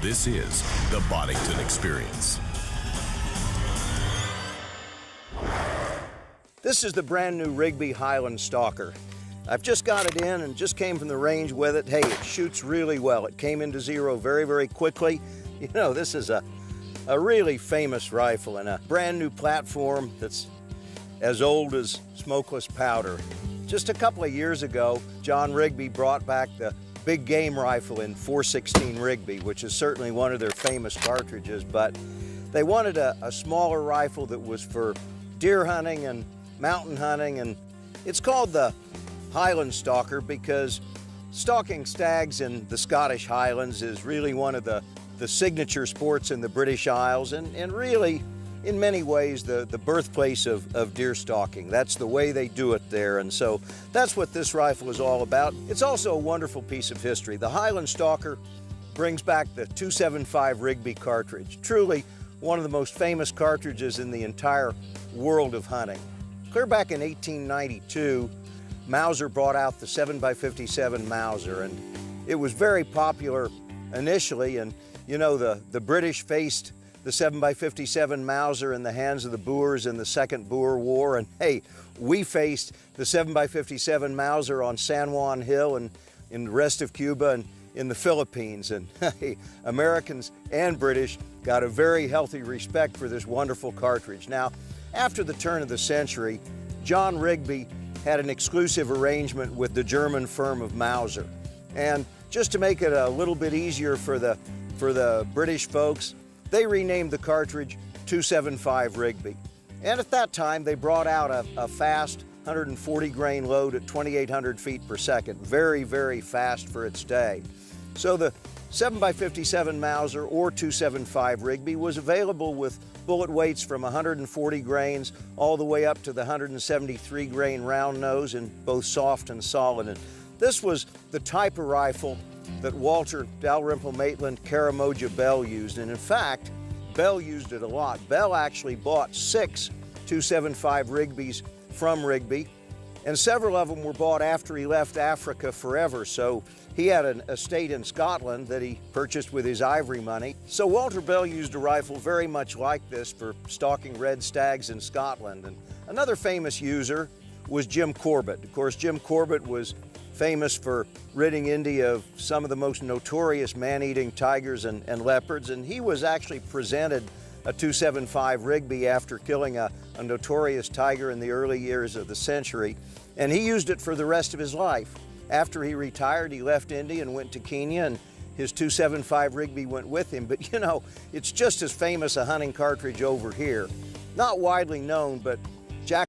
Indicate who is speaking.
Speaker 1: This is the Boddington Experience.
Speaker 2: This is the brand new Rigby Highland Stalker. I've just got it in and just came from the range with it. Hey, it shoots really well. It came into zero very, very quickly. You know, this is a really famous rifle and a brand new platform that's as old as smokeless powder. Just a couple of years ago, John Rigby brought back the big game rifle in .416 Rigby, which is certainly one of their famous cartridges, but they wanted a smaller rifle that was for deer hunting and mountain hunting, and it's called the Highland Stalker because stalking stags in the Scottish Highlands is really one of the signature sports in the British Isles, and really, in many ways, the birthplace of deer stalking. That's the way they do it there, and so that's what this rifle is all about. It's also a wonderful piece of history. The Highland Stalker brings back the .275 Rigby Cartridge, truly one of the most famous cartridges in the entire world of hunting. Clear back in 1892, Mauser brought out the 7x57 Mauser, and it was very popular initially, and you know, the British faced the 7x57 Mauser in the hands of the Boers in the Second Boer War, and hey, we faced the 7x57 Mauser on San Juan Hill and in the rest of Cuba and in the Philippines, and hey, Americans and British got a very healthy respect for this wonderful cartridge. Now, after the turn of the century, John Rigby had an exclusive arrangement with the German firm of Mauser, and just to make it a little bit easier for the British folks, they renamed the cartridge .275 Rigby. And at that time, they brought out a fast 140 grain load at 2,800 feet per second. Very, very fast for its day. So the 7x57 Mauser or .275 Rigby was available with bullet weights from 140 grains all the way up to the 173 grain round nose in both soft and solid. And this was the type of rifle that Walter Dalrymple Maitland Karamoja Bell used, and in fact, Bell used it a lot. Bell actually bought 6 .275 Rigbys from Rigby, and several of them were bought after he left Africa forever, so he had an estate in Scotland that he purchased with his ivory money. So Walter Bell used a rifle very much like this for stalking red stags in Scotland. And another famous user was Jim Corbett. Of course, Jim Corbett was famous for ridding India of some of the most notorious man-eating tigers and leopards, and he was actually presented a .275 Rigby after killing a notorious tiger in the early years of the century, and he used it for the rest of his life. After he retired, he left India and went to Kenya, and his .275 Rigby went with him. But you know, it's just as famous a hunting cartridge over here. Not widely known, but